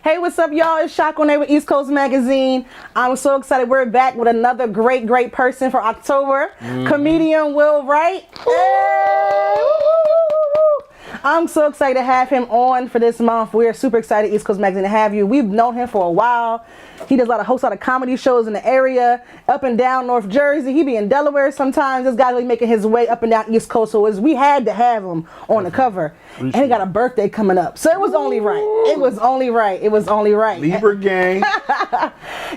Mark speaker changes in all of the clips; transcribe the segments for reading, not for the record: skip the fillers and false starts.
Speaker 1: Hey, what's up, y'all? It's Shock on Air with East Coast Magazine. I'm so excited. We're back with another great person for October. Comedian Wright. Hey! I'm so excited to have him on for this month. We're super excited, East Coast Magazine, to have you. We've known him for a while. He does hosts a lot of comedy shows in the area, up and down North Jersey. He be in Delaware sometimes. This guy's really making his way up and down East Coast, so we had to have him on the cover. And he got a birthday coming up, so it was only right. It was only right. It was only right.
Speaker 2: Libra gang.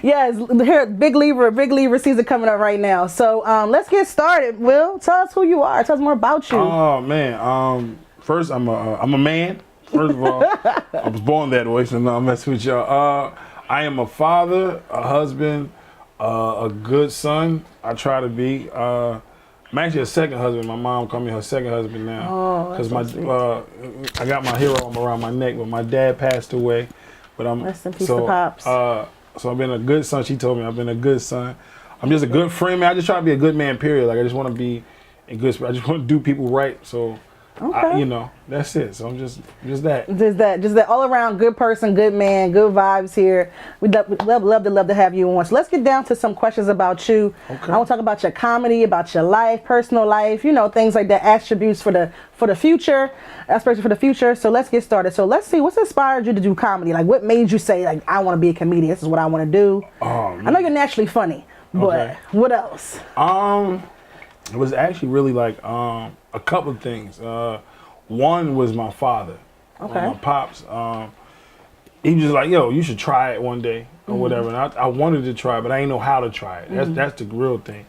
Speaker 1: Yes, here, big Libra season coming up right now. So let's get started. Will, tell us who you are. Tell us more about you.
Speaker 2: Oh man. First, I'm a man. First of all, I was born that way, so no, I'm messing with y'all. I am a father, a husband, a good son. I try to be. I'm actually a second husband. My mom called me her second husband now, because I got my hero arm around my neck, but my dad passed away. But I'm
Speaker 1: rest in peace to Pops.
Speaker 2: So I've been a good son. She told me I've been a good son. I'm just a good friend, man. I just try to be a good man. Period. Like I just want to be a good. I just want to do people right. So.
Speaker 1: Okay.
Speaker 2: That's it. So I'm just that.
Speaker 1: Just that all around good person, good man, good vibes here. We'd love to have you on. So let's get down to some questions about you.
Speaker 2: Okay.
Speaker 1: I want to talk about your comedy, about your life, personal life, things like that, attributes for the future, especially for the future. So let's get started. So let's see, what's inspired you to do comedy? Like what made you say, like, I want to be a comedian, this is what I want to do? I know you're naturally funny, but what else?
Speaker 2: It was actually really like a couple of things. One was my father.
Speaker 1: Okay.
Speaker 2: My pops. He was just like, yo, you should try it one day or whatever. And I wanted to try it, but I didn't know how to try it. That's the real thing.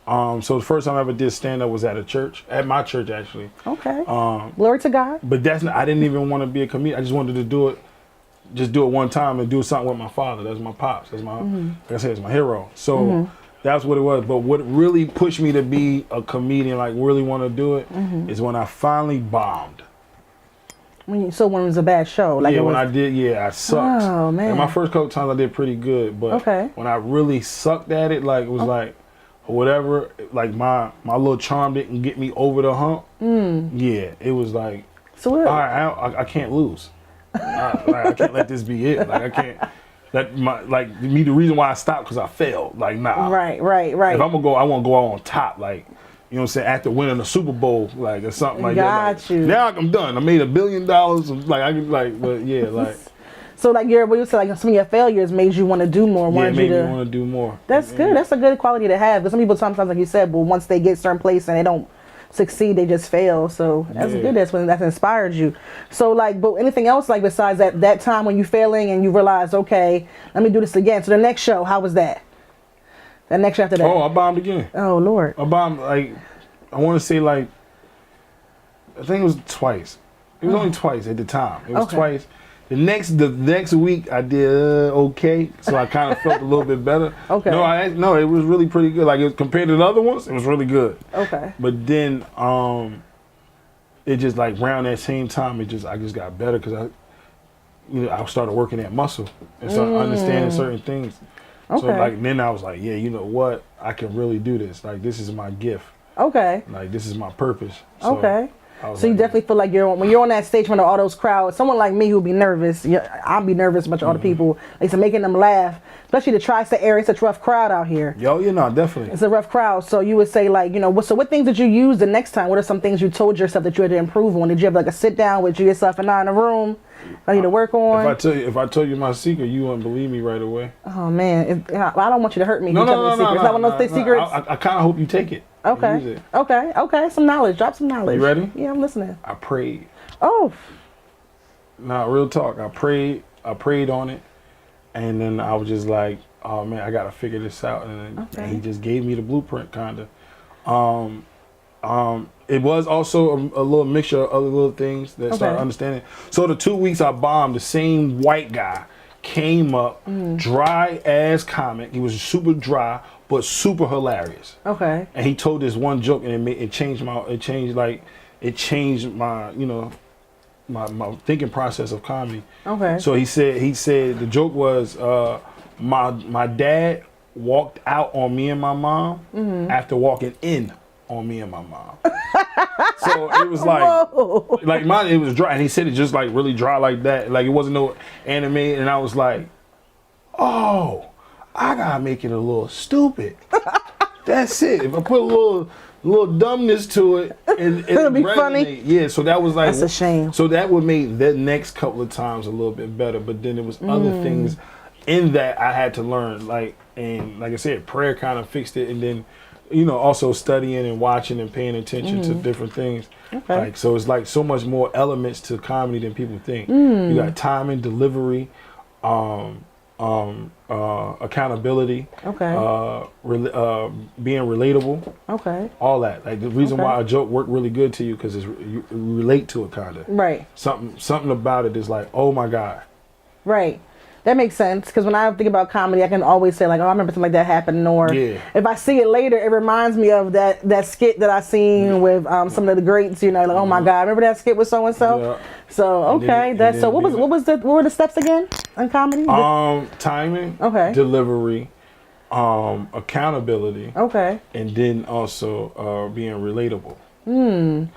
Speaker 2: So the first time I ever did stand up was at a church, at my church actually.
Speaker 1: Okay. Glory to God.
Speaker 2: But I didn't even want to be a comedian. I just wanted to do it one time and do something with my father. That's my pops. That's my, like I said, it's my hero. So. That's what it was. But what really pushed me to be a comedian, like really want to do it, is when I finally bombed.
Speaker 1: When it was a bad show? Like
Speaker 2: when I did, I sucked.
Speaker 1: Oh, man.
Speaker 2: And my first couple times I did pretty good. But when I really sucked at it, like it was like, whatever, like my little charm didn't get me over the hump. Yeah, it was like, all right, I can't lose. I can't let this be it. Like I can't. The reason why I stopped because I failed. Like nah.
Speaker 1: Right. If
Speaker 2: I'm gonna go, I want to go out on top. Like, you know what I'm saying? After winning the Super Bowl, like or something like that.
Speaker 1: Got you.
Speaker 2: Now I'm done. I made $1 billion. Like I can but yeah, like.
Speaker 1: So like what you said, like some of your failures made you want to do more.
Speaker 2: Yeah, it made me want to do more.
Speaker 1: That's good. That's a good quality to have. Because some people sometimes, like you said, but once they get certain place and they don't succeed, they just fail. So that's good. That's inspired you. So like, but anything else like besides that time when you failing and you realized, okay, let me do this again. So the next show, how was that? The next show after that?
Speaker 2: Oh, I bombed again.
Speaker 1: Oh Lord.
Speaker 2: I bombed I want to say I think it was twice. It was only twice at the time. It was twice. The next week I did okay, so I kind of felt a little bit better. Okay. No, it was really pretty good. Like compared to the other ones, it was really good. Okay. But then it just like around that same time, I just got better because I started working that muscle and started understanding certain things. Okay. So then I was like, yeah, you know what? I can really do this. Like this is my gift. Okay. Like this is my purpose. So, okay.
Speaker 1: So you definitely feel like when you're on that stage in front of all those crowds, someone like me who'll be nervous, I'll be nervous about all the people, like making them laugh, especially the tri-state area. It's a rough crowd out here.
Speaker 2: Definitely.
Speaker 1: It's a rough crowd. So you would say so what things did you use the next time? What are some things you told yourself that you had to improve on? Did you have like a sit down with yourself and I in a room I need to work on?
Speaker 2: If I told you my secret, you wouldn't believe me right away.
Speaker 1: Oh man, I don't want you to hurt me.
Speaker 2: No,
Speaker 1: it's not one of those secrets.
Speaker 2: I kind of hope you take it.
Speaker 1: Okay. Okay. Some knowledge. Drop some knowledge.
Speaker 2: You ready?
Speaker 1: Yeah, I'm listening.
Speaker 2: I prayed.
Speaker 1: Oh.
Speaker 2: Nah, real talk. I prayed on it, and then I was just like, oh man, I gotta figure this out. And he just gave me the blueprint, kinda. It was also a little mixture of other little things that started understanding. So the 2 weeks I bombed, the same white guy came up, dry ass comic. He was super dry, but super hilarious. Okay. And he told this one joke, and it changed my my thinking process of comedy. Okay. So he said the joke was my dad walked out on me and my mom after walking in on me and my mom. So it was like,
Speaker 1: Whoa.
Speaker 2: like mine, it was dry. And he said it just like really dry like that. Like it wasn't no anime. And I was like, oh, I gotta make it a little stupid. That's it. If I put a little dumbness to it,
Speaker 1: It'll be funny.
Speaker 2: Yeah, so that was like,
Speaker 1: That's a shame.
Speaker 2: So that would make the next couple of times a little bit better. But then there was other things in that I had to learn. And like I said, prayer kind of fixed it. And then, also studying and watching and paying attention to different things.
Speaker 1: Okay.
Speaker 2: Like, so it's like so much more elements to comedy than people think. You got timing, delivery, accountability,
Speaker 1: Okay.
Speaker 2: being relatable,
Speaker 1: Okay.
Speaker 2: all that. Like the reason
Speaker 1: Okay.
Speaker 2: why a joke worked really good to you because you relate to it kind of.
Speaker 1: Right.
Speaker 2: Something about it is like, oh my God.
Speaker 1: Right. That makes sense, because when I think about comedy, I can always say like, oh, I remember something like that happened, or if I see it later, it reminds me of that skit that I seen with some of the greats. Like, oh my God, remember that skit with so and so.
Speaker 2: Yeah.
Speaker 1: So okay, what were the steps again on comedy?
Speaker 2: Timing,
Speaker 1: Okay.
Speaker 2: delivery, accountability,
Speaker 1: Okay.
Speaker 2: and then also being relatable. Yeah,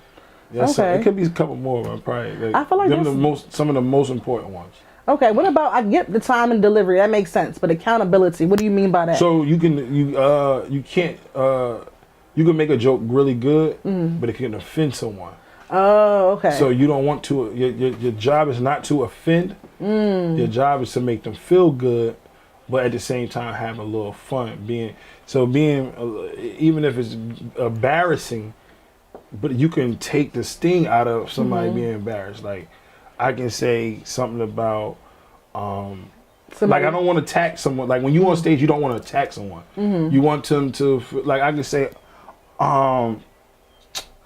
Speaker 2: so
Speaker 1: Okay.
Speaker 2: it could be a couple more, but probably.
Speaker 1: I feel like
Speaker 2: some of the most important ones.
Speaker 1: Okay, what about, I get the time and delivery, that makes sense, but accountability, what do you mean by that?
Speaker 2: So you can make a joke really good, but it can offend someone.
Speaker 1: Oh, okay.
Speaker 2: So you don't want to. Your job is not to offend. Your job is to make them feel good, but at the same time have a little fun. Being even if it's embarrassing, but you can take the sting out of somebody being embarrassed. Like I can say something about. Like I don't want to attack someone. Like when you on stage, you don't want to attack someone. You want them to like I can say, I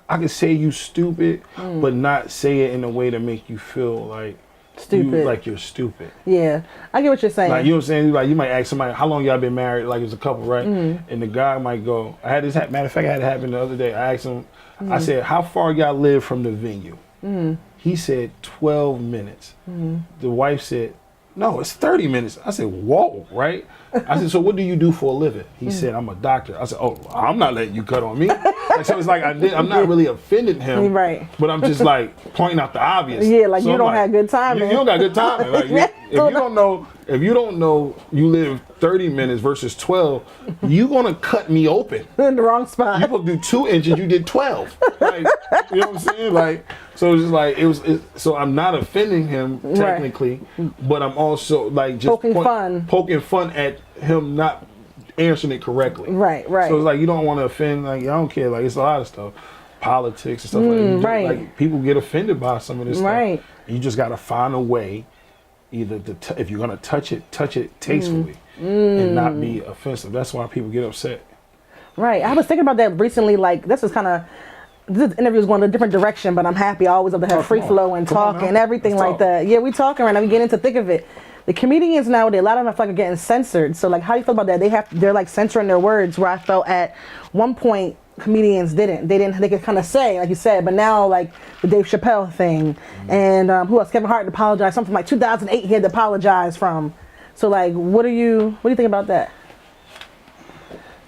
Speaker 2: can say you stupid, but not say it in a way to make you feel like
Speaker 1: stupid.
Speaker 2: You're stupid.
Speaker 1: Yeah, I get what you're saying.
Speaker 2: Like you know what I'm saying? Like you might ask somebody, how long y'all been married? Like it's a couple, right? And the guy might go, I had this matter of fact, I had it happen the other day. I asked him, I said, how far y'all live from the venue? He said 12 minutes. The wife said, no, it's 30 minutes. I said, whoa, right? I said, so what do you do for a living? He said, I'm a doctor. I said, oh, I'm not letting you cut on me. Like, so it's like I'm not really offending him,
Speaker 1: right?
Speaker 2: But I'm just like pointing out the obvious.
Speaker 1: Yeah, like
Speaker 2: so
Speaker 1: you don't have good timing.
Speaker 2: You don't got good timing. Like if you don't know you live 30 minutes versus 12, you gonna cut me open
Speaker 1: in the wrong spot.
Speaker 2: You supposed to do 2 inches, you did 12. Like, you know what I'm saying? Like, so it's just like so I'm not offending him technically, but I'm also like just poking fun at him not answering it correctly. Right. So it's like you don't want to offend. Like I don't care. Like it's a lot of stuff, politics and stuff like that. Like people get offended by some of this stuff. And you just got to find a way, either if you're gonna touch it tastefully and not be offensive. That's why people get upset. Right. I was thinking about that recently. Like this interview is going in a different direction, but I'm happy I always have to have free flow and talk and everything like that. Yeah, we talking right now. We get into the thick of it. The comedians nowadays, a lot of them I feel like are getting censored. So like, how do you feel about that? They're like censoring their words. Where I felt at one point comedians didn't. They could kind of say, like you said, but now like the Dave Chappelle thing and who else? Kevin Hart apologized. Something like 2008 he had to apologize from. So like, what do you think about that?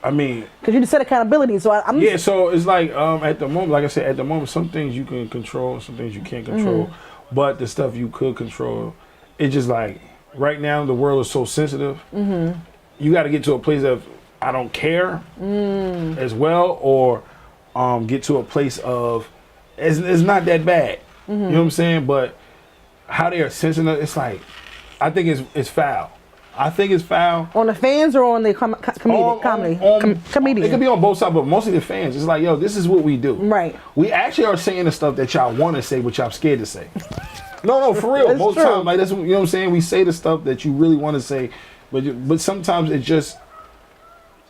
Speaker 2: I mean, because you just said accountability, so I'm so it's like at the moment, like I said, some things you can control, some things you can't control, but the stuff you could control, it's just like right now the world is so sensitive. You got to get to a place of I don't care as well, or get to a place of it's not that bad. You know what I'm saying? But how they are sensitive, it's like I think it's foul. I think it's foul. On the fans or on the comedy? Comedian. It could be on both sides, but mostly the fans. It's like, yo, this is what we do. Right. We actually are saying the stuff that y'all want to say, but y'all scared to say. No, for real. Most times, like that's you know what I'm saying. We say the stuff that you really want to say, but sometimes it's just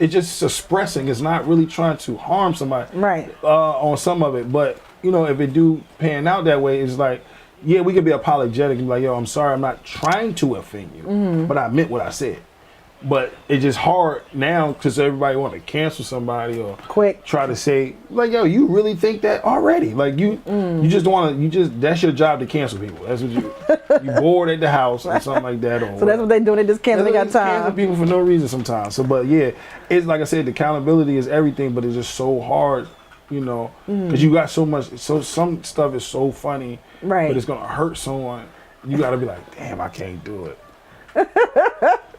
Speaker 2: expressing. It's not really trying to harm somebody. Right. On some of it, but if it do pan out that way, it's like. Yeah, we could be apologetic and be like, yo, I'm sorry, I'm not trying to offend you, but I meant what I said. But it's just hard now because everybody want to cancel somebody or try to say, like, yo, you really think that already? Like, you just want to, that's your job to cancel people. That's what you bored at the house or something like that. Or so that's what they do. They just cancel. They got time. Cancel people for no reason sometimes. So, but yeah, it's like I said, the accountability is everything, but it's just so hard you know, because you got so much. So some stuff is so funny,
Speaker 1: Right.
Speaker 2: but it's gonna hurt someone. You gotta be like, damn, I can't do it.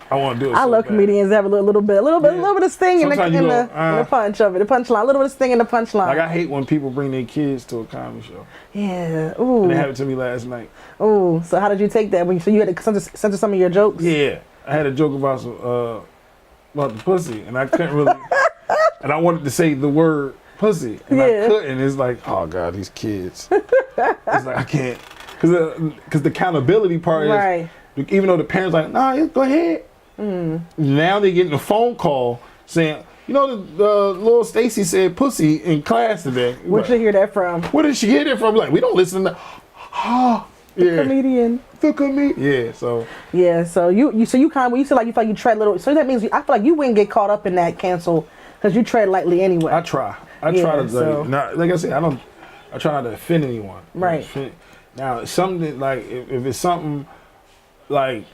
Speaker 2: I want to do it.
Speaker 1: I
Speaker 2: so
Speaker 1: love
Speaker 2: bad.
Speaker 1: comedians that have a little bit of sting in the
Speaker 2: Sometimes you go,
Speaker 1: punch of it, the punchline, a little bit of sting in the punchline.
Speaker 2: Like I hate when people bring their kids to a comedy show.
Speaker 1: Yeah. Ooh.
Speaker 2: And it happened to me last night.
Speaker 1: Ooh. So how did you take that? So you had to censor some of your jokes?
Speaker 2: Yeah, I had a joke about about the pussy, and I couldn't really. And I wanted to say the word pussy, and I couldn't. It's like, oh god, these kids. It's like I can't, because the accountability part is, even though the parents like, nah, go ahead. Now they getting a phone call saying, you know, the little Stacy said pussy in class today.
Speaker 1: Where'd you hear that from?
Speaker 2: Where did she hear that from? Like, we don't listen to.
Speaker 1: The comedian.
Speaker 2: The comedian. Yeah. So.
Speaker 1: Yeah. So you kind of, you feel like you tread little. So that means I feel like you wouldn't get caught up in that cancel because you tread lightly anyway.
Speaker 2: I try to like I said, I try not to offend anyone.
Speaker 1: Right.
Speaker 2: Now something like if it's something like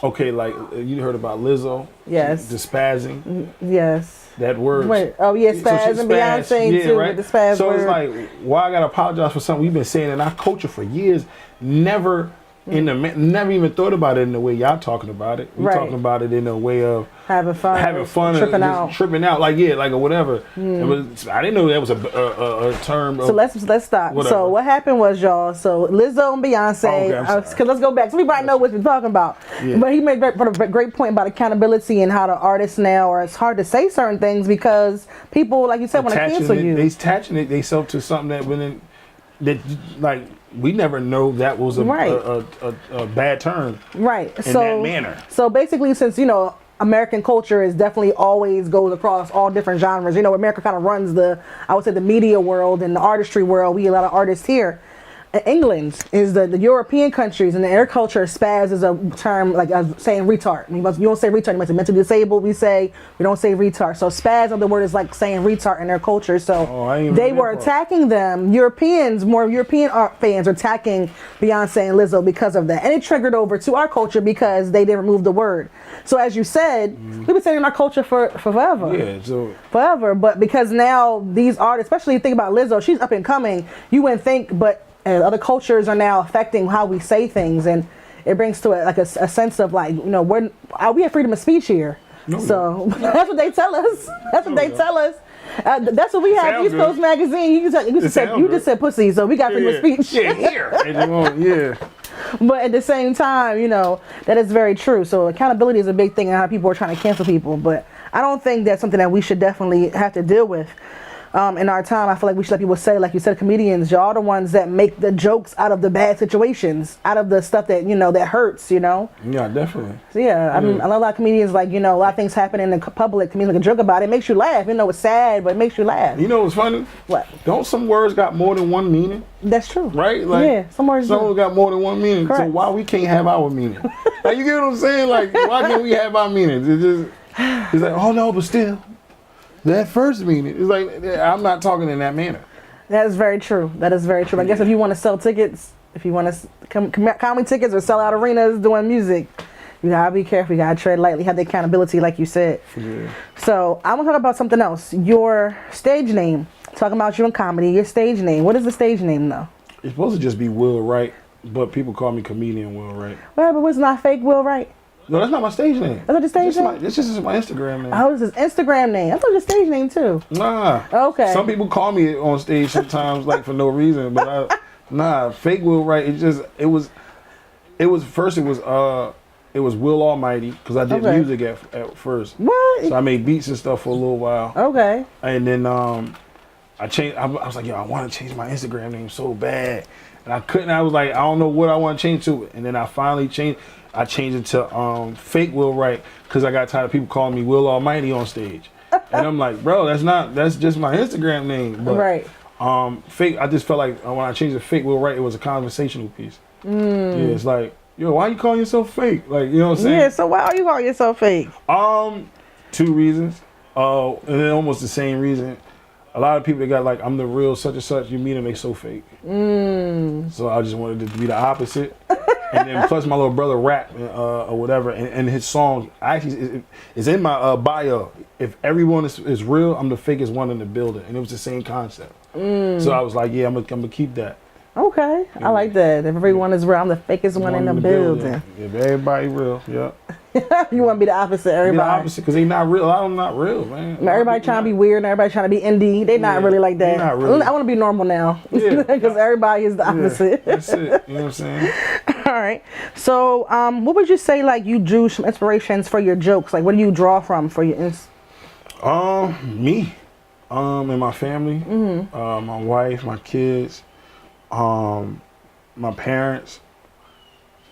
Speaker 2: okay, like you heard about Lizzo.
Speaker 1: Yes.
Speaker 2: The spazzing.
Speaker 1: Yes.
Speaker 2: That word.
Speaker 1: Wait. Oh yeah, spaz and Beyonce too with the spaz
Speaker 2: so
Speaker 1: word.
Speaker 2: it's like, why I gotta apologize for something we've been saying in our culture for years? Never never even thought about it in the way y'all talking about it. We talking about it in a way of having fun, tripping out, like or whatever. I didn't know that was a term.
Speaker 1: So let's stop. Whatever. So what happened was, y'all. So Lizzo and Beyonce. Because let's go back. So we might know what we're talking about. Yeah. But he made a great point about accountability and how the artists now it's hard to say certain things because people, like you said, want to cancel you.
Speaker 2: They attaching it themselves to something that like. We never know that was a bad term. Right. In that manner.
Speaker 1: So basically, since, American culture is definitely always goes across all different genres. America kind of runs the media world and the artistry world. We get a lot of artists here. England is the European countries, and their culture, spaz is a term like saying retard. You don't say retard, you might say mentally disabled. We don't say retard. So spaz, other word, is like saying retard in their culture. So they were attacking them. More European art fans are attacking Beyonce and Lizzo because of that, and it triggered over to our culture because they didn't remove the word. So as you said, we've been saying in our culture for forever.
Speaker 2: Yeah, so
Speaker 1: forever. But because now these artists, especially you think about Lizzo, she's up and coming. You wouldn't think, but. And other cultures are now affecting how we say things, and it brings to it like a sense of like, we have freedom of speech here. No, so that's what they tell us. That's what they tell us. That's what we have. East Coast Magazine. You just said pussy, so we got freedom of speech.
Speaker 2: Yeah, here. Yeah.
Speaker 1: But at the same time, that is very true. So accountability is a big thing, and how people are trying to cancel people. But I don't think that's something that we should definitely have to deal with. In our time, I feel like we should let people say, like you said, comedians, y'all the ones that make the jokes out of the bad situations, out of the stuff that, that hurts,
Speaker 2: Yeah, definitely.
Speaker 1: So, I mean, I know a lot of comedians, like, a lot of things happen in the public, comedians make a joke about it. It makes you laugh. It's sad, but it makes you laugh.
Speaker 2: You know what's funny?
Speaker 1: What?
Speaker 2: Don't some words got more than one meaning?
Speaker 1: That's true.
Speaker 2: Right? Like,
Speaker 1: some words
Speaker 2: got more than one meaning. Correct. So why we can't have our meaning? Like, you get what I'm saying? Like, why can't we have our meanings? It's like, oh no, but still. That first meaning is like, I'm not talking in that manner.
Speaker 1: That is very true. I guess if you want to sell tickets, if you want to comedy tickets or sell out arenas doing music, you gotta be careful. You gotta tread lightly. Have the accountability, like you said. Yeah. So I want to talk about something else. Your stage name. Talking about you in comedy. Your stage name. What is the stage name though?
Speaker 2: It's supposed to just be Will Wright, but people call me comedian Will Wright.
Speaker 1: Well, but it's not fake Will Wright.
Speaker 2: No, that's not my stage name.
Speaker 1: That's not your stage name?
Speaker 2: It's just my Instagram name.
Speaker 1: Oh, it's his Instagram name. I thought it was your stage name too.
Speaker 2: Nah.
Speaker 1: Okay.
Speaker 2: Some people call me on stage sometimes, like for no reason, but fake Will Wright. It was Will Almighty because I did music at first.
Speaker 1: What?
Speaker 2: So I made beats and stuff for a little while.
Speaker 1: Okay.
Speaker 2: And then I changed. I was like, I want to change my Instagram name so bad, and I couldn't. I was like, I don't know what I want to change to it, and then I finally changed. I changed it to fake Will Wright because I got tired of people calling me Will Almighty on stage. And I'm like, bro, that's just my Instagram name. But,
Speaker 1: right.
Speaker 2: Fake, I just felt like when I changed it to fake Will Wright, it was a conversational piece. Yeah, it's like, yo, why are you calling yourself fake? Like, you know what I'm saying?
Speaker 1: Yeah, so why are you calling yourself fake?
Speaker 2: 2 reasons. And then almost the same reason. A lot of people that got like, I'm the real such and such, you meet them, they so fake. So I just wanted it to be the opposite. And then plus my little brother rap or whatever, and his song actually is in my bio. If everyone is real, I'm the fakest one in the building, and it was the same concept. So I was like, yeah, I'm gonna keep that.
Speaker 1: Okay, I like that. If everyone is real, I'm the fakest one in the building.
Speaker 2: If everybody real, yeah.
Speaker 1: You want to be the opposite, everybody.
Speaker 2: Be the opposite, because they not real. I'm not real, man.
Speaker 1: Everybody trying to be weird and everybody trying to be indie. They not really like that.
Speaker 2: Not really.
Speaker 1: I want to be normal now.
Speaker 2: Yeah.
Speaker 1: Because everybody is the opposite.
Speaker 2: That's it. You know what I'm saying?
Speaker 1: All right. So, what would you say, like, you drew some inspirations for your jokes? Like, what do you draw from for your
Speaker 2: me. And my family. My wife, my kids, my parents.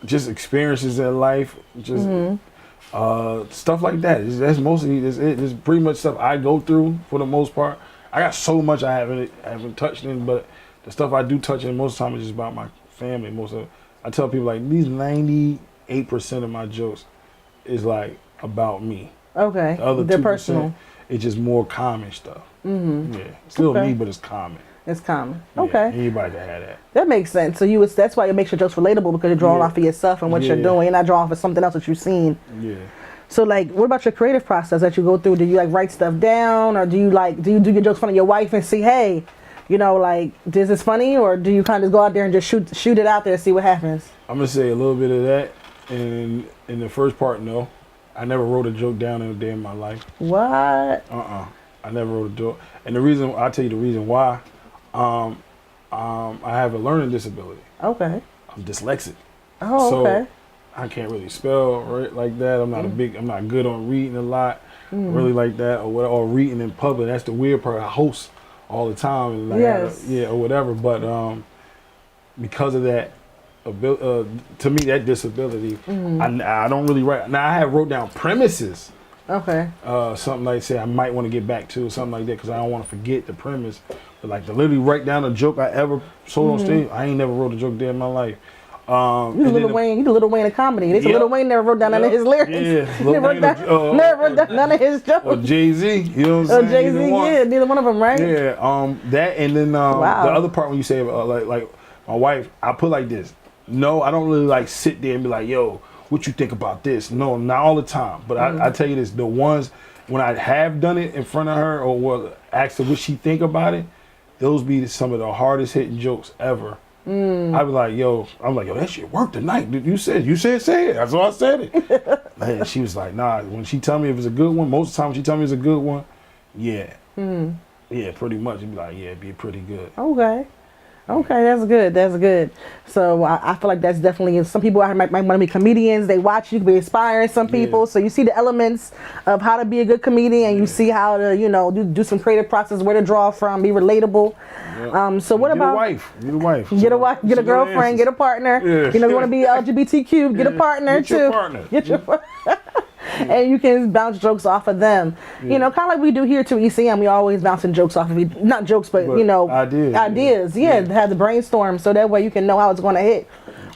Speaker 2: Just experiences in life. Just stuff like that. That's mostly it. It's pretty much stuff I go through for the most part. I got so much I haven't touched in, but the stuff I do touch in most of the time is just about my family. I tell people like these 98% of my jokes is like about me.
Speaker 1: Okay.
Speaker 2: The other
Speaker 1: they're
Speaker 2: 2%,
Speaker 1: personal.
Speaker 2: it's just more common stuff. Yeah, still me, but it's common.
Speaker 1: It's common.
Speaker 2: Yeah,
Speaker 1: Okay.
Speaker 2: anybody can have that.
Speaker 1: That makes sense. So that's why it makes your jokes relatable, because you're drawing off of yourself and what you're doing. You're not drawing off of something else that you've seen.
Speaker 2: Yeah.
Speaker 1: So, like, what about your creative process that you go through? Do you like write stuff down, or do you do your jokes in front of your wife and see, hey, you know, like, this is funny, or do you kind of go out there and just shoot it out there and see what happens?
Speaker 2: I'm gonna say a little bit of that, and in the first part, no, I never wrote a joke down in a day in my life.
Speaker 1: What?
Speaker 2: I never wrote a joke, and I'll tell you the reason why. I have a learning disability.
Speaker 1: Okay.
Speaker 2: I'm dyslexic.
Speaker 1: Oh,
Speaker 2: so
Speaker 1: okay.
Speaker 2: I can't really spell right like that. I'm not good on reading a lot, really like that, or reading in public. That's the weird part. I host all the time, and like or whatever. But because of that, to me, that disability, I don't really write. Now I have wrote down premises.
Speaker 1: Okay.
Speaker 2: Something like say I might want to get back to something like that because I don't want to forget the premise. But like to literally write down a joke I ever sold on stage, I ain't never wrote a joke there in my life.
Speaker 1: You the Little Wayne of comedy. Little Wayne never wrote down none of his lyrics.
Speaker 2: Yeah,
Speaker 1: never wrote down none of his jokes.
Speaker 2: Or Jay-Z, you know what I'm saying?
Speaker 1: Jay-Z, neither one of them, right?
Speaker 2: Yeah, that and then the other part when you say like my wife, I put like this. No, I don't really like sit there and be like, yo, what you think about this? No, not all the time. But I tell you this, the ones when I have done it in front of her or asked her what she think about it, those be some of the hardest hitting jokes ever. I be like, yo, that shit worked tonight. You said say it. That's why I said it. And she was like, nah. When she tell me if it's a good one, most of the time when she tell me it's a good one, yeah, pretty much. It'd be like, yeah, it'd be pretty good.
Speaker 1: Okay, that's good. That's good. So I feel like that's definitely, some people might want to be comedians. They watch you, can be inspiring some people. So you see the elements of how to be a good comedian. You see how to, do some creative process, where to draw from, be relatable. Yeah. So what about
Speaker 2: get a wife,
Speaker 1: get a girlfriend, get a partner. Yeah. You want to be LGBTQ, get a partner
Speaker 2: get your partner.
Speaker 1: Get your partner. And you can bounce jokes off of them. Kind of like we do here to ECM. We always bouncing jokes off of not jokes, but ideas. Have the brainstorm so that way you can know how it's going to hit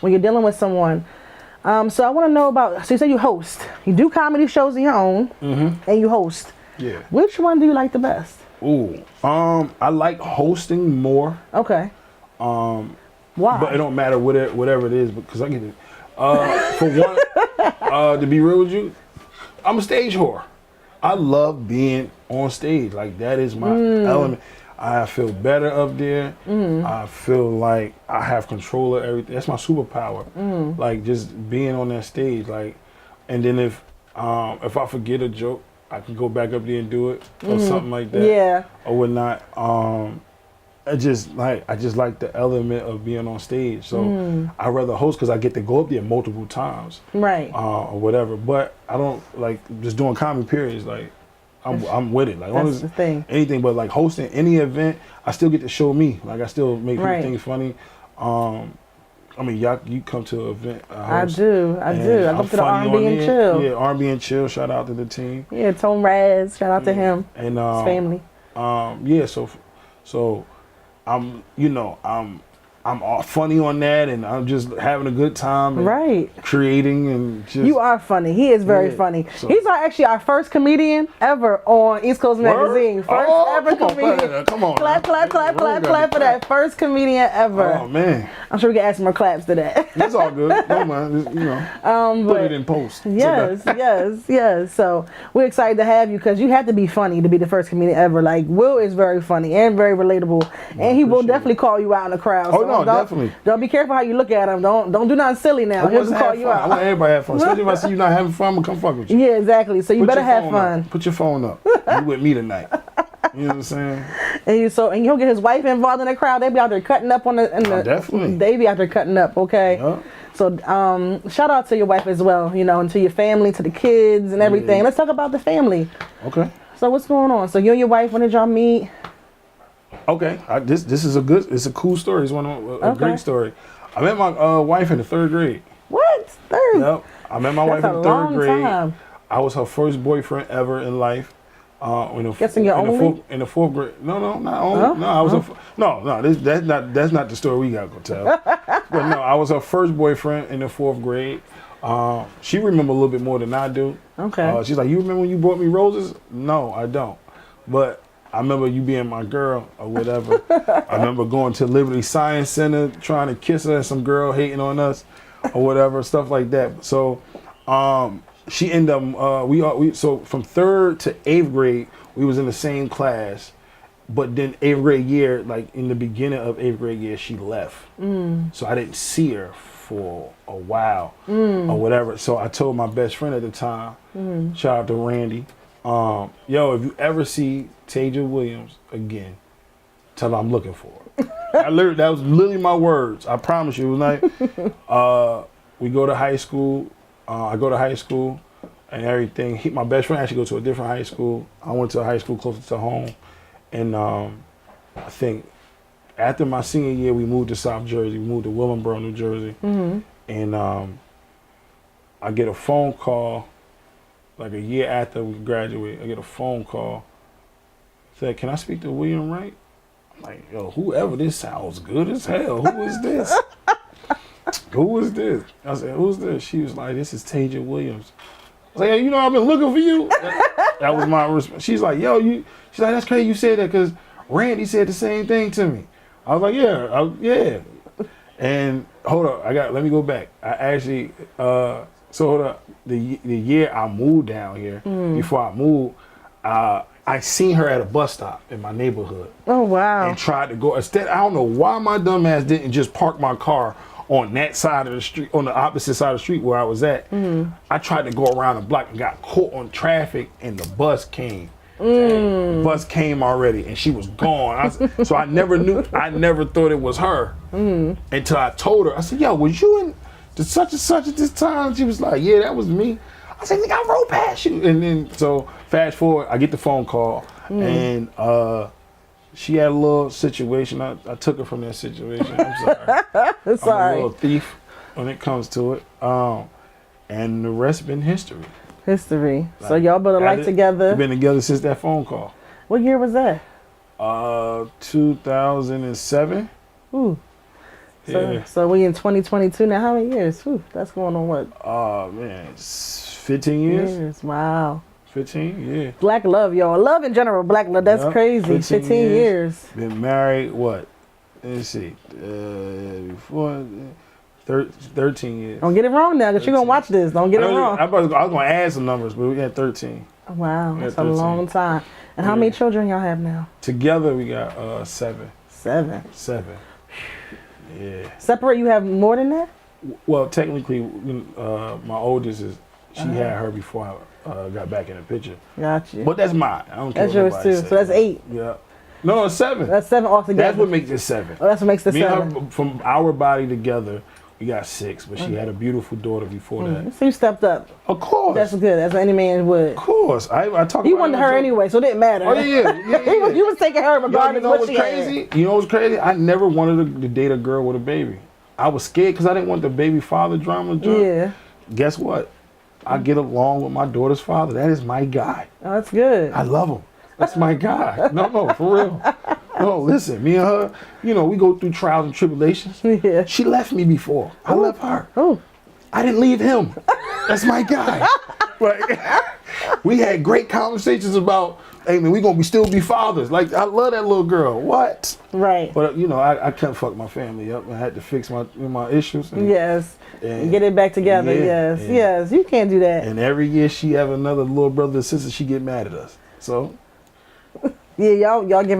Speaker 1: when you're dealing with someone. So I want to know about. So you say you host. You do comedy shows of your own, and you host. Yeah. Which one do you like the best?
Speaker 2: Ooh, I like hosting more.
Speaker 1: Okay.
Speaker 2: Why?
Speaker 1: But
Speaker 2: it don't matter whatever it is because I get it. For one, to be real with you, I'm a stage whore. I love being on stage. Like that is my element. I feel better up there. I feel like I have control of everything. That's my superpower. Like just being on that stage. Like, and then if I forget a joke, I can go back up there and do it or something like that. Yeah. Or whatnot. I just like the element of being on stage. So I rather host because I get to go up there multiple times. Right. Or whatever. But I don't like just doing comedy periods. Like I'm with it. Like
Speaker 1: that's the thing.
Speaker 2: Anything but like hosting any event, I still get to show me. Like I still make people think funny. I mean, you come to an event.
Speaker 1: I do. I come to the R&B and Chill.
Speaker 2: Yeah, R&B and Chill. Shout out to the team.
Speaker 1: Yeah, Tone Raz. Shout out to him.
Speaker 2: And
Speaker 1: his family.
Speaker 2: Yeah. So I'm I'm all funny on that, and I'm just having a good time. And
Speaker 1: Right.
Speaker 2: creating and just.
Speaker 1: You are funny. He is very funny.
Speaker 2: So.
Speaker 1: He's actually our first comedian ever on East Coast Magazine. First ever comedian.
Speaker 2: Come on.
Speaker 1: Clap for that. First comedian ever.
Speaker 2: Oh, man.
Speaker 1: I'm sure we can add some more claps to that.
Speaker 2: That's all good. Don't mind. Just, put it in post.
Speaker 1: Yes. So we're excited to have you because you have to be funny to be the first comedian ever. Like, Will is very funny and very relatable. And he will definitely call you out in the crowd.
Speaker 2: Oh, no, definitely.
Speaker 1: Don't be careful how you look at him. Don't do nothing silly now. He'll call you out.
Speaker 2: I want everybody to have fun. Especially if I see you not having fun, I'm going to come fuck with you.
Speaker 1: Yeah, exactly. So you better have fun.
Speaker 2: Put your phone up. You with me tonight. You know what I'm saying?
Speaker 1: And he'll get his wife involved in the crowd. They be out there cutting up on the.
Speaker 2: Definitely.
Speaker 1: They be out there cutting up. Okay.
Speaker 2: Yeah.
Speaker 1: So shout out to your wife as well. And to your family, to the kids and everything. Let's talk about the family.
Speaker 2: Okay.
Speaker 1: So what's going on? So you and your wife, when did y'all meet?
Speaker 2: Okay. This is it's a cool story. It's a great story. I met my wife in the 3rd grade.
Speaker 1: What? 3rd?
Speaker 2: Yep. I met my wife in the 3rd grade.
Speaker 1: Time.
Speaker 2: I was her first boyfriend ever in life.
Speaker 1: Guessing you're only?
Speaker 2: In the 4th grade. No, not only. Huh? No, I was that's not the story we gotta go tell. But no, I was her first boyfriend in the 4th grade. She remember a little bit more than I do.
Speaker 1: Okay.
Speaker 2: She's like, you remember when you brought me roses? No, I don't. But I remember you being my girl or whatever. I remember going to Liberty Science Center trying to kiss her and some girl hating on us or whatever, stuff like that. So she ended up, so from 3rd to 8th grade, we was in the same class. But then 8th grade year, like in the beginning of 8th grade year, she left. So I didn't see her for a while or whatever. So I told my best friend at the time, shout out to Randy, yo, if you ever see Taja Williams again, tell her I'm looking for her. That was literally my words. I promise you. It was like, we go to high school. I go to high school and everything. My best friend actually go to a different high school. I went to a high school closer to home. And I think after my senior year, we moved to South Jersey. We moved to Willingboro, New Jersey. And I get a phone call, like a year after we graduated. I get a phone call. Said, can I speak to William Wright? I'm like, yo, whoever, this sounds good as hell. Who is this? Who is this? I said, who's this? She was like, this is Taja Williams. I was like, hey, I've been looking for you. That was my response. She's like, yo, she's like, that's crazy you said that because Randy said the same thing to me. I was like, yeah. And hold up, let me go back. I actually, so hold up, the year I moved down here, before I moved, I seen her at a bus stop in my neighborhood.
Speaker 1: Oh, wow.
Speaker 2: And tried to go. Instead, I don't know why my dumb ass didn't just park my car on that side of the street, on the opposite side of the street where I was at. I tried to go around the block and got caught on traffic, and the bus came. The bus came already, and she was gone. So I never knew. I never thought it was her until I told her. I said, "Yo, was you in the such and such at this time?" She was like, "Yeah, that was me." I said, "Nigga, I rode past you." And then so fast forward, I get the phone call, and she had a little situation. I took her from that situation. I'm sorry. I'm a little thief when it comes to it. And the rest been history.
Speaker 1: History. So y'all built a life together.
Speaker 2: We've been together since that phone call.
Speaker 1: What year was that?
Speaker 2: 2007.
Speaker 1: Ooh.
Speaker 2: Yeah.
Speaker 1: So we in 2022 now. How many years? Ooh, that's going on what?
Speaker 2: Oh man, it's 15 years.
Speaker 1: Wow.
Speaker 2: 15, yeah.
Speaker 1: Black love, y'all. Love in general, black love. That's crazy. 15 years.
Speaker 2: Been married, what? Let's see. Before 13 years.
Speaker 1: Don't get it wrong now, because you're going to watch this. Don't get it wrong.
Speaker 2: I was going to add some numbers, but we got 13.
Speaker 1: Wow, that's a long time. And how many children y'all have now?
Speaker 2: Together we got 7.
Speaker 1: 7.
Speaker 2: 7. Yeah.
Speaker 1: Separate, you have more than that?
Speaker 2: Well, technically, my oldest she had her before I got back in the picture.
Speaker 1: Gotcha.
Speaker 2: But that's mine. I don't care.
Speaker 1: That's yours too. So that's 8.
Speaker 2: Yeah. No, it's 7.
Speaker 1: That's 7 altogether.
Speaker 2: That's what makes it 7.
Speaker 1: Oh, that's what makes it 7.
Speaker 2: Me and her, from our body together, we got 6. But she had a beautiful daughter before that.
Speaker 1: So you stepped up.
Speaker 2: Of course.
Speaker 1: That's good. That's what any man would.
Speaker 2: Of course. I talk.
Speaker 1: You wanted her anyway, so it didn't matter.
Speaker 2: Oh yeah.
Speaker 1: You was taking her regardless of what she
Speaker 2: crazy? You know what's crazy? I never wanted to date a girl with a baby. I was scared because I didn't want the baby father drama.
Speaker 1: Yeah.
Speaker 2: Guess what? I get along with my daughter's father. That is my guy.
Speaker 1: Oh, that's good.
Speaker 2: I love him. That's my guy. No, for real. Oh, listen, me and her, you know, we go through trials and tribulations.
Speaker 1: Yeah.
Speaker 2: She left me before. I left her.
Speaker 1: Oh.
Speaker 2: I didn't leave him. That's my guy. Like, we had great conversations about, hey man, we gonna still be fathers. Like, I love that little girl. What?
Speaker 1: Right.
Speaker 2: But you know, I couldn't fuck my family up. I had to fix my issues. And,
Speaker 1: Yes.
Speaker 2: and
Speaker 1: Get it back together.
Speaker 2: yeah,
Speaker 1: Yes. Yes. You can't do that.
Speaker 2: And every year she have another little brother or sister, she get mad at us. So
Speaker 1: Yeah, y'all gave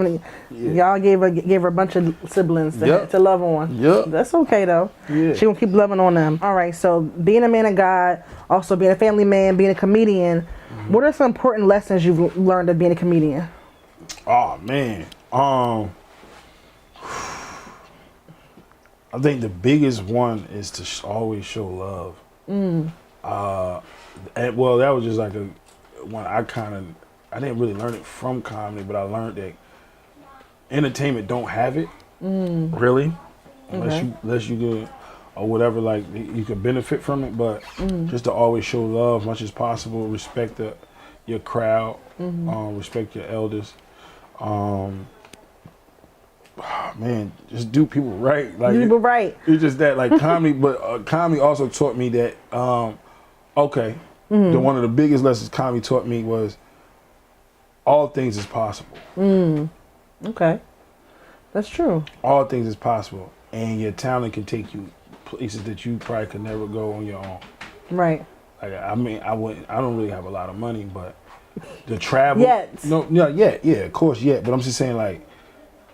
Speaker 1: her a bunch of siblings to love on.
Speaker 2: Yep.
Speaker 1: That's okay though.
Speaker 2: Yeah.
Speaker 1: She gonna keep loving on them. All right. So being a man of God, also being a family man, being a comedian. What are some important lessons you've learned of being a comedian?
Speaker 2: Oh man. I think the biggest one is to always show love. And, well, that was just like one I didn't really learn it from comedy, but I learned that entertainment don't have it, really, unless you do or whatever. Like you can benefit from it, but just to always show love much as possible, respect your crowd, respect your elders. Man, just do people right. Like
Speaker 1: People right.
Speaker 2: It's just that like comedy, but comedy also taught me that. One of the biggest lessons comedy taught me was all things is possible.
Speaker 1: Okay, that's true.
Speaker 2: All things is possible, and your talent can take you places that you probably could never go on your own.
Speaker 1: Right.
Speaker 2: Like I mean, I don't really have a lot of money, but the travel.
Speaker 1: Yet.
Speaker 2: Of course, yet. But I'm just saying, like,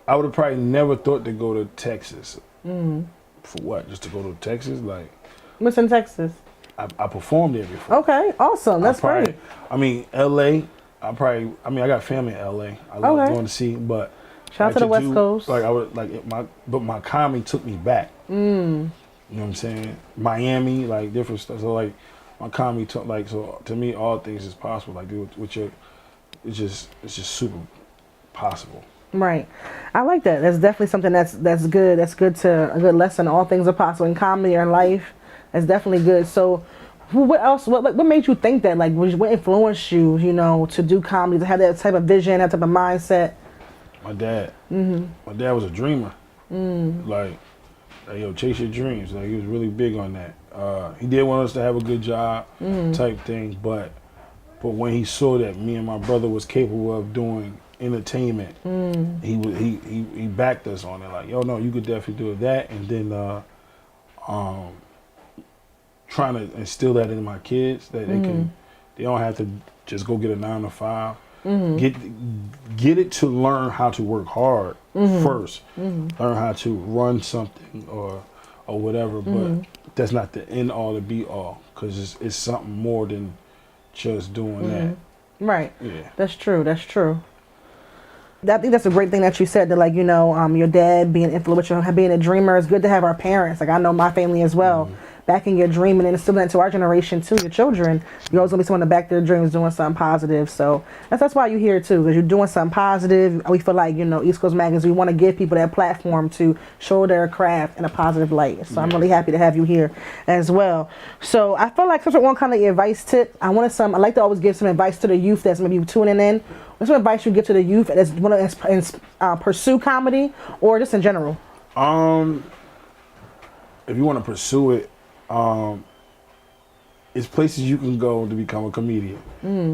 Speaker 2: I would have probably never thought to go to Texas. For what? Just to go to Texas? Like,
Speaker 1: what's in Texas?
Speaker 2: I performed there before.
Speaker 1: Okay, awesome. That's great.
Speaker 2: I mean, LA. I got family in LA. I love going to see, but
Speaker 1: shout out to the West Coast.
Speaker 2: Like I would but my comedy took me back. You know what I'm saying? Miami, like different stuff. So like my comedy took so to me all things is possible. Like with your, it's just super possible.
Speaker 1: Right. I like that. That's definitely something that's good. That's good a good lesson. All things are possible in comedy or in life. That's definitely good. So what else? What made you think that? Like, what influenced you, to do comedy, to have that type of vision, that type of mindset?
Speaker 2: My dad. My dad was a dreamer. Like, yo, chase your dreams. Like, he was really big on that. He did want us to have a good job, type thing. But when he saw that me and my brother was capable of doing entertainment, he backed us on it. Like, yo, no, you could definitely do that. And then trying to instill that in my kids that they don't have to just go get a 9 to 5. Get it to learn how to work hard first. Learn how to run something or whatever, but that's not the end all to be all, because it's something more than just doing that.
Speaker 1: Right.
Speaker 2: Yeah.
Speaker 1: That's true. I think that's a great thing that you said, that like, your dad being influential, being a dreamer. It's good to have our parents. Like, I know my family as well. Backing your dream and instilling that to our generation too, your children. You're always gonna be someone to back their dreams, doing something positive. So that's why you're here too, because you're doing something positive. We feel like, East Coast Magazine, we want to give people that platform to show their craft in a positive light. So I'm really happy to have you here as well. So I feel like such one kind of advice tip. I like to always give some advice to the youth that's maybe tuning in. What's some advice you give to the youth that's want to pursue comedy, or just in general?
Speaker 2: If you want to pursue it, it's places you can go to become a comedian.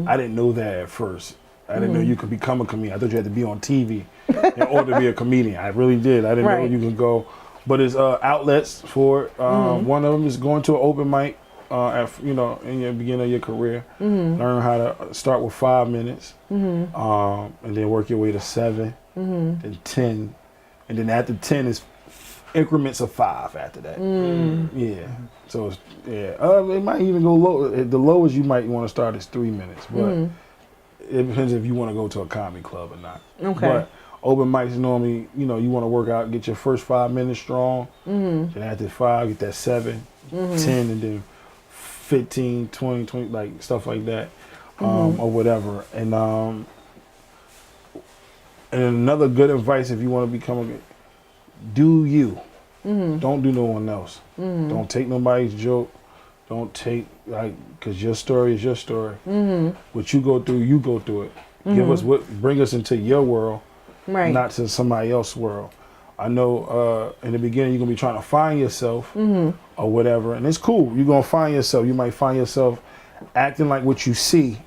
Speaker 2: I didn't know that at first. I didn't know you could become a comedian. I thought you had to be on TV in order to be a comedian. I really did. I didn't know you can go. But there's outlets for it. One of them is going to an open mic in your beginning of your career. Learn how to start with 5 minutes, and then work your way to 7, then 10, and then after 10 is increments of 5 after that. Yeah. So it might even go low. The lowest you might want to start is 3 minutes, but it depends if you want to go to a comedy club or not. Okay. But open mics normally, you want to work out, get your first 5 minutes strong, then after 5, get that 7, 10, and then 15, 20, like stuff like that, or whatever. And another good advice, if you want to become do you. Don't do no one else. Don't take nobody's joke. Don't take, because your story is your story. What you go through it. Bring us into your world,
Speaker 1: Right.
Speaker 2: not to somebody else's world. I know in the beginning you're gonna be trying to find yourself or whatever, and it's cool. You're gonna find yourself. You might find yourself acting like what you see,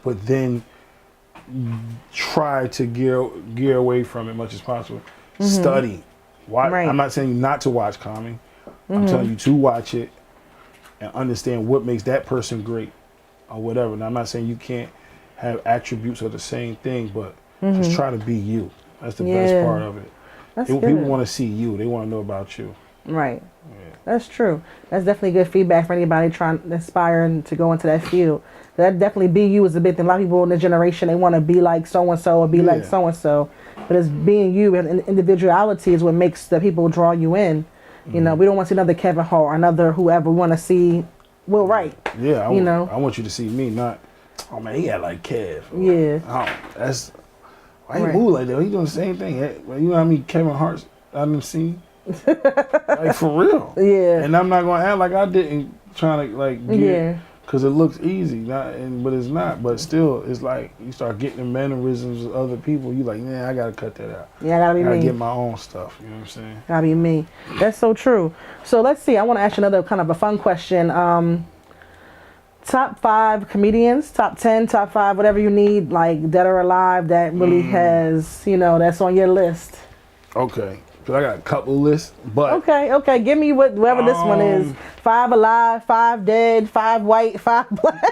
Speaker 2: but then try to gear away from it as much as possible. Study. Why?
Speaker 1: Right.
Speaker 2: I'm not saying not to watch comedy. I'm telling you to watch it and understand what makes that person great or whatever. Now, I'm not saying you can't have attributes of the same thing, but just try to be you. That's the best part of it.
Speaker 1: That's
Speaker 2: People
Speaker 1: good.
Speaker 2: want to see you. They want to know about you.
Speaker 1: Right.
Speaker 2: Yeah.
Speaker 1: That's true. That's definitely good feedback for anybody trying to aspire and to go into that field. That definitely be you is a big thing. A lot of people in this generation, they want to be like so-and-so or be like so-and-so. But it's being you and individuality is what makes the people draw you in. You know, we don't want to see another Kevin Hart or another whoever. We want to see Will Wright.
Speaker 2: Yeah,
Speaker 1: I
Speaker 2: I want you to see me, not, oh man, he got like Kev.
Speaker 1: Yeah.
Speaker 2: Oh, that's, why he move like that? He doing the same thing. You know how many Kevin Hart's I done seen? Like for real.
Speaker 1: Yeah.
Speaker 2: And I'm not gonna act like I didn't trying to like get,
Speaker 1: Yeah.
Speaker 2: because it looks easy, but it's not. But still, it's like you start getting the mannerisms of other people. You like, man, I gotta cut that out.
Speaker 1: Yeah, I gotta be
Speaker 2: I gotta
Speaker 1: me.
Speaker 2: get my own stuff. You know what I'm saying?
Speaker 1: Gotta be me. That's so true. So let's see. I want to ask you another kind of a fun question. Top 5 comedians, top 10, top 5, whatever you need, like dead or alive, that really has, that's on your list.
Speaker 2: Okay. Cause I got a couple lists, but
Speaker 1: Okay. Give me whatever this one is. 5 alive, 5 dead, 5 white, 5 black.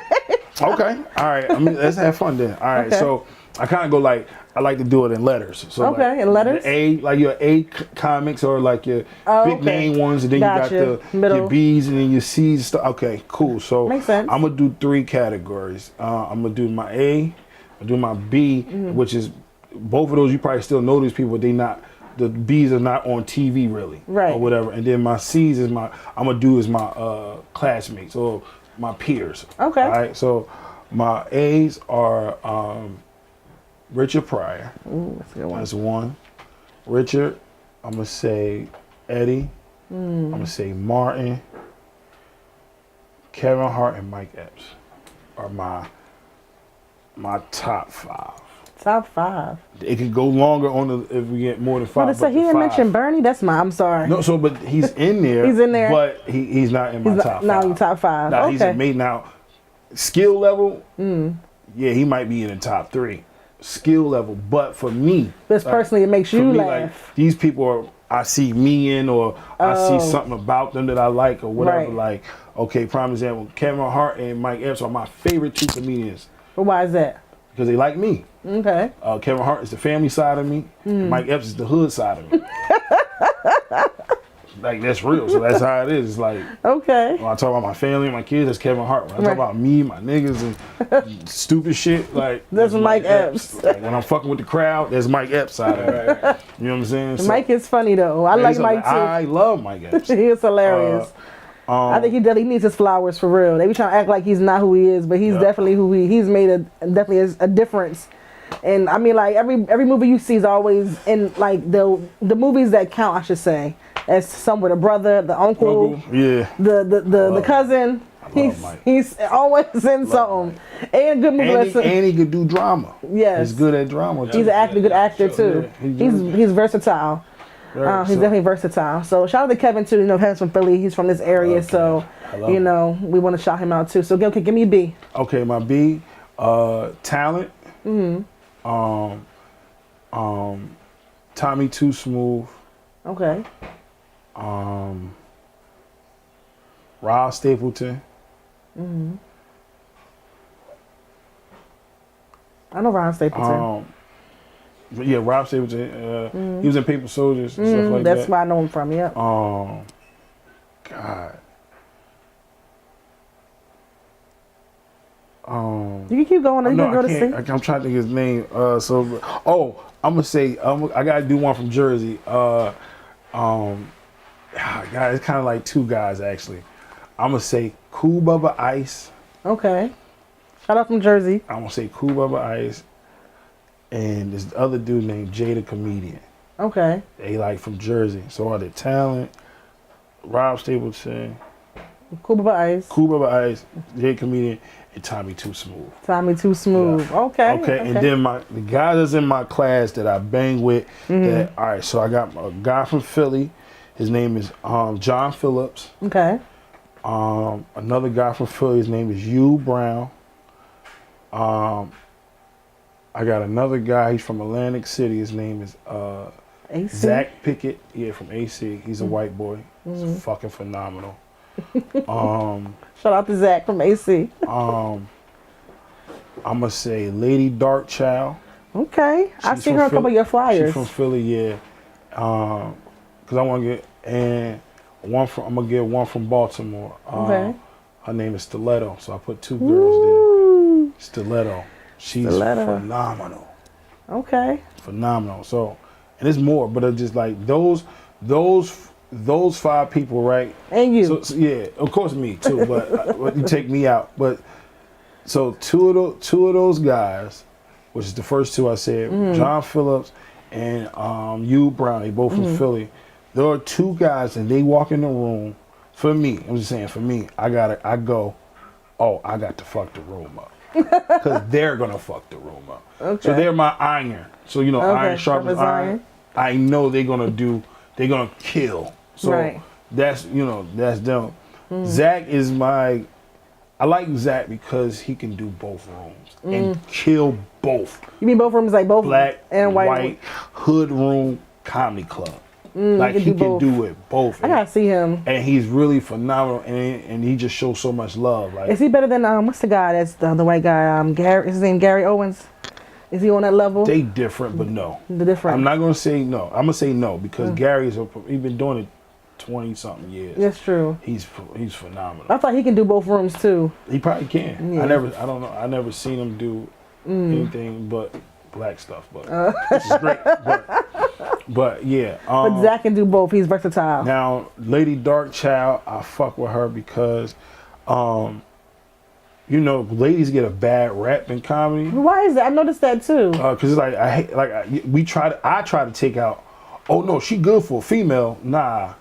Speaker 2: Okay. All right. Let's have fun then. All right.
Speaker 1: Okay.
Speaker 2: So I kind of go like, I like to do it in letters. So like
Speaker 1: in letters.
Speaker 2: like your A comics or like your big name ones, and then
Speaker 1: Gotcha.
Speaker 2: you got
Speaker 1: Middle.
Speaker 2: your B's and then your C's stuff. Okay, cool. So
Speaker 1: Makes sense.
Speaker 2: I'm gonna do 3 categories. I'm gonna do my A, I'm gonna do my B, which is both of those. You probably still know these people. The B's are not on TV really,
Speaker 1: Right.
Speaker 2: or whatever. And then my C's is my classmates or my peers.
Speaker 1: Okay.
Speaker 2: All right. So my A's are Richard Pryor.
Speaker 1: Ooh, that's a good one.
Speaker 2: That's one. Richard, I'm gonna say Eddie. I'm gonna say Martin. Kevin Hart and Mike Epps are my top 5.
Speaker 1: Top 5.
Speaker 2: It could go longer if we get more than 5.
Speaker 1: So he didn't mention Bernie. That's I'm sorry.
Speaker 2: No, but he's in there.
Speaker 1: He's in there.
Speaker 2: But he's not in my top 5.
Speaker 1: Now you top 5.
Speaker 2: Now
Speaker 1: okay.
Speaker 2: he's made now. Skill level. Yeah, he might be in the top 3. Skill level, but for me,
Speaker 1: Just personally, it makes you laugh.
Speaker 2: Like, these people I see me in, or I see something about them that I like, or whatever.
Speaker 1: Right.
Speaker 2: Like, okay, prime example, Kevin Hart and Mike Epps are my favorite 2 comedians
Speaker 1: But why is that?
Speaker 2: because they like me.
Speaker 1: Okay.
Speaker 2: Kevin Hart is the family side of me, and Mike Epps is the hood side of me. Like, that's real, so that's how it is. It's like,
Speaker 1: Okay.
Speaker 2: when I talk about my family, my kids, that's Kevin Hart. When I talk about me, my niggas, and stupid shit, like
Speaker 1: That's Mike Epps.
Speaker 2: Like, when I'm fucking with the crowd, that's Mike Epps side of it. You know what I'm saying? So,
Speaker 1: Mike is funny though. I like Mike too.
Speaker 2: I love Mike Epps.
Speaker 1: He is hilarious. I think he needs his flowers for real. They be trying to act like he's not who he is, but he's definitely who he's made definitely a difference. And I mean, like every movie you see is always in like the movies that count, I should say. As somewhere, the brother, the uncle, the cousin. He's always in something. And good movie.
Speaker 2: And he could do drama.
Speaker 1: Yes.
Speaker 2: He's good at drama too.
Speaker 1: He's a good actor too.
Speaker 2: Yeah,
Speaker 1: he's versatile. He's definitely versatile. So shout out to Kevin too. He's from Philly. He's from this area. Okay. So we want to shout him out too. So give me a B.
Speaker 2: Okay, my B, talent. Tommy Too Smooth.
Speaker 1: Okay.
Speaker 2: Rob Stapleton.
Speaker 1: I know Rob Stapleton.
Speaker 2: Yeah, Rob Stapleton. He was in Paper Soldiers and stuff like that.
Speaker 1: That's where I know him from. Yeah.
Speaker 2: God.
Speaker 1: You can keep going. You can go to sleep.
Speaker 2: I'm trying to think his name. I'm gonna say I gotta do one from Jersey. God, it's kind of like 2 guys actually. I'm gonna say Cool Bubba Ice.
Speaker 1: Okay. Shout out from Jersey.
Speaker 2: I'm gonna say Cool Bubba Ice, and this other dude named Jay the Comedian.
Speaker 1: Okay.
Speaker 2: They like from Jersey. So are the talent, Rob Stapleton,
Speaker 1: Cool Brother Ice.
Speaker 2: Cool Brother Ice, head comedian, and Tommy Too Smooth.
Speaker 1: Tommy Too Smooth.
Speaker 2: Yeah.
Speaker 1: Okay.
Speaker 2: And then the guy that's in my class that I bang with. That all right. So I got a guy from Philly. His name is John Phillips.
Speaker 1: Okay.
Speaker 2: Another guy from Philly. His name is Hugh Brown. I got another guy. He's from Atlantic City. His name is
Speaker 1: AC?
Speaker 2: Zach Pickett. Yeah, from AC. He's a white boy. He's fucking phenomenal.
Speaker 1: Shout out to Zach from AC.
Speaker 2: I'm gonna say Lady Darkchild.
Speaker 1: Okay. I've
Speaker 2: She's
Speaker 1: seen
Speaker 2: from
Speaker 1: her a couple of your flyers.
Speaker 2: She's from Philly, yeah. Cause I want to get I'm gonna get one from Baltimore.
Speaker 1: Okay.
Speaker 2: Her name is Stiletto, so I put 2 girls
Speaker 1: Ooh.
Speaker 2: there. Stiletto, she's phenomenal.
Speaker 1: Okay.
Speaker 2: Phenomenal. So, and there's more, but it's just like those 5 people, right?
Speaker 1: And you.
Speaker 2: So yeah, of course me too, but you take me out. But so two of those guys, which is the first 2 I said, John Phillips and Hugh Brown, they both from Philly. There are 2 guys and they walk in the room. For me, I'm just saying, for me, I got to fuck the room up. Because they're going to fuck the room up.
Speaker 1: Okay.
Speaker 2: So they're my iron. So, iron sharpens iron. I know they're going to kill. So that's them. Zach is I like Zach because he can do both rooms and kill both.
Speaker 1: You mean both rooms, like both
Speaker 2: black
Speaker 1: and white
Speaker 2: hood room comedy club. Like he can do it both.
Speaker 1: I gotta see him.
Speaker 2: And he's really phenomenal, and he just shows so much love. Like,
Speaker 1: is he better than what's the guy that's the white guy? Gary, is his name Gary Owens? Is he on that level?
Speaker 2: They different, but no.
Speaker 1: The different.
Speaker 2: I'm not gonna say no. I'm gonna say no because Gary's he's been doing it 20-something years.
Speaker 1: That's true.
Speaker 2: He's phenomenal.
Speaker 1: I thought he can do both rooms too.
Speaker 2: He probably can.
Speaker 1: Yeah.
Speaker 2: I don't know. I never seen him do anything but black stuff, but which is great. But yeah.
Speaker 1: But Zach can do both. He's versatile.
Speaker 2: Now, Lady Darkchild, I fuck with her because, ladies get a bad rap in comedy.
Speaker 1: Why is that? I noticed that too.
Speaker 2: Because it's like I try to take out. Oh no, she good for a female. Nah,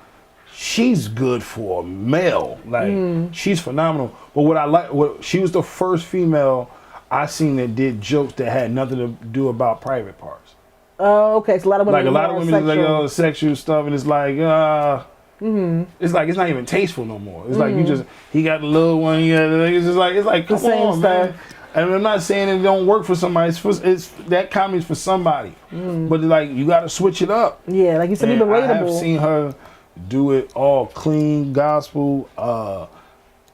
Speaker 2: she's good for a male. Like she's phenomenal. But she was the first female I seen that did jokes that had nothing to do about private parts.
Speaker 1: Oh, okay. So a lot of women.
Speaker 2: Like sexual stuff, and it's like, it's like it's not even tasteful no more. It's like he got the little one. It's like come on, man. And I'm not saying it don't work for somebody. It's that comedy's for somebody, but like you got to switch it up.
Speaker 1: Yeah, like you said, be relatable.
Speaker 2: I have seen her do it all clean, gospel,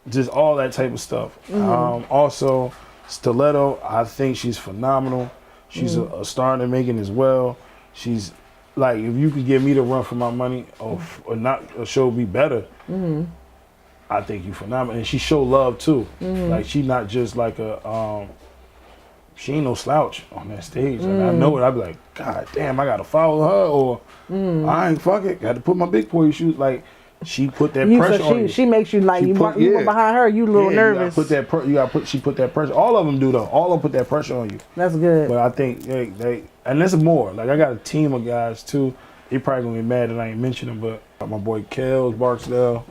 Speaker 2: just all that type of stuff. Also, Stiletto, I think she's phenomenal. She's a star in the making as well. She's like, if you could give me the run for my money, or not, a show be better. I think you phenomenal, and she show love too. Like she not just like she ain't no slouch on that stage. And I know it. I be like, God damn, I gotta follow her, or I ain't fuck it. Got to put my big boy shoes. Like she put that pressure on you.
Speaker 1: She makes you like you went behind her. You a little nervous.
Speaker 2: She put that pressure. All of them do though. All of them put that pressure on you.
Speaker 1: That's good.
Speaker 2: But I think they and there's more. Like I got a team of guys too. They probably gonna be mad that I ain't mention them, but my boy Kels Barksdale,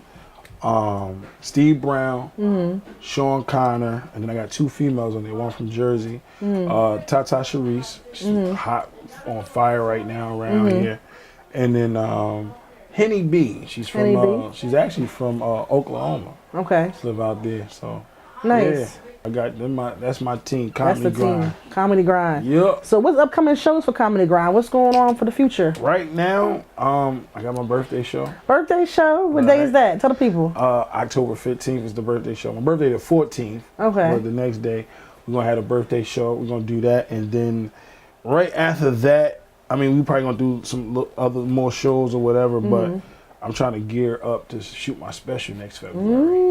Speaker 2: Steve Brown, Sean Connor, and then I got 2 females on there. One from Jersey, Tata Sharice. She's hot on fire right now around here, and then Henny B. She's she's actually from Oklahoma.
Speaker 1: Okay.
Speaker 2: She live out there, so
Speaker 1: nice.
Speaker 2: Yeah. I got them. That's my team.
Speaker 1: Comedy Grind. Comedy Grind.
Speaker 2: Yep.
Speaker 1: So what's upcoming shows for Comedy Grind? What's going on for the future?
Speaker 2: Right now, I got my birthday show.
Speaker 1: Birthday show? What day is that? Tell the people.
Speaker 2: October 15th is the birthday show. My birthday the 14th.
Speaker 1: Okay.
Speaker 2: But the next day, we're gonna have a birthday show. We're gonna do that, and then right after that, I mean, we probably gonna do some other more shows or whatever. But I'm trying to gear up to shoot my special next February.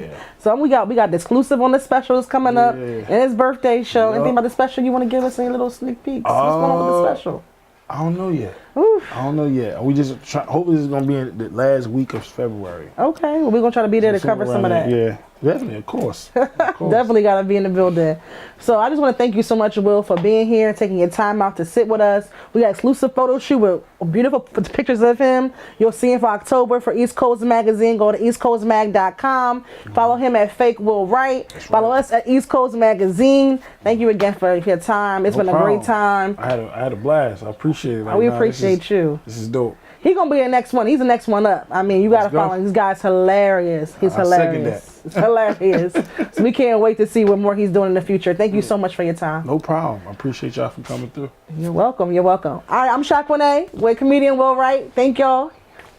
Speaker 2: Yeah.
Speaker 1: So we got the exclusive on the special that's coming up, and his birthday show. Anything about the special you want to give us? Any little sneak peeks? What's going on with the special?
Speaker 2: I don't know yet.
Speaker 1: Oof.
Speaker 2: I don't know yet. We just try. Hopefully, this is gonna be in the last week of February.
Speaker 1: Okay, well, we're gonna try to be there to
Speaker 2: Somewhere
Speaker 1: cover some of
Speaker 2: around
Speaker 1: that.
Speaker 2: there. Yeah, definitely, of course. Of course.
Speaker 1: Definitely got to be in the building. So I just want to thank you so much, Will, for being here, taking your time out to sit with us. We got exclusive photo shoot with beautiful pictures of him. You'll see him for October for East Coast Magazine. Go to eastcoastmag.com. Follow him at Fake Will Wright. Follow us at East Coast Magazine. Thank you again for your time. It's been a great time.
Speaker 2: I had a blast. I appreciate it.
Speaker 1: We appreciate you.
Speaker 2: This is dope.
Speaker 1: He gonna be the next one. He's the next one up. I mean, you gotta follow him. This guy's hilarious. He's hilarious. It's hilarious. So we can't wait to see what more he's doing in the future. Thank you so much for your time.
Speaker 2: No problem. I appreciate y'all for coming through.
Speaker 1: You're welcome. You're welcome. All right, I'm Shaquane with comedian Will Wright. Thank y'all.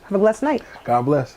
Speaker 1: Have a blessed night.
Speaker 2: God bless.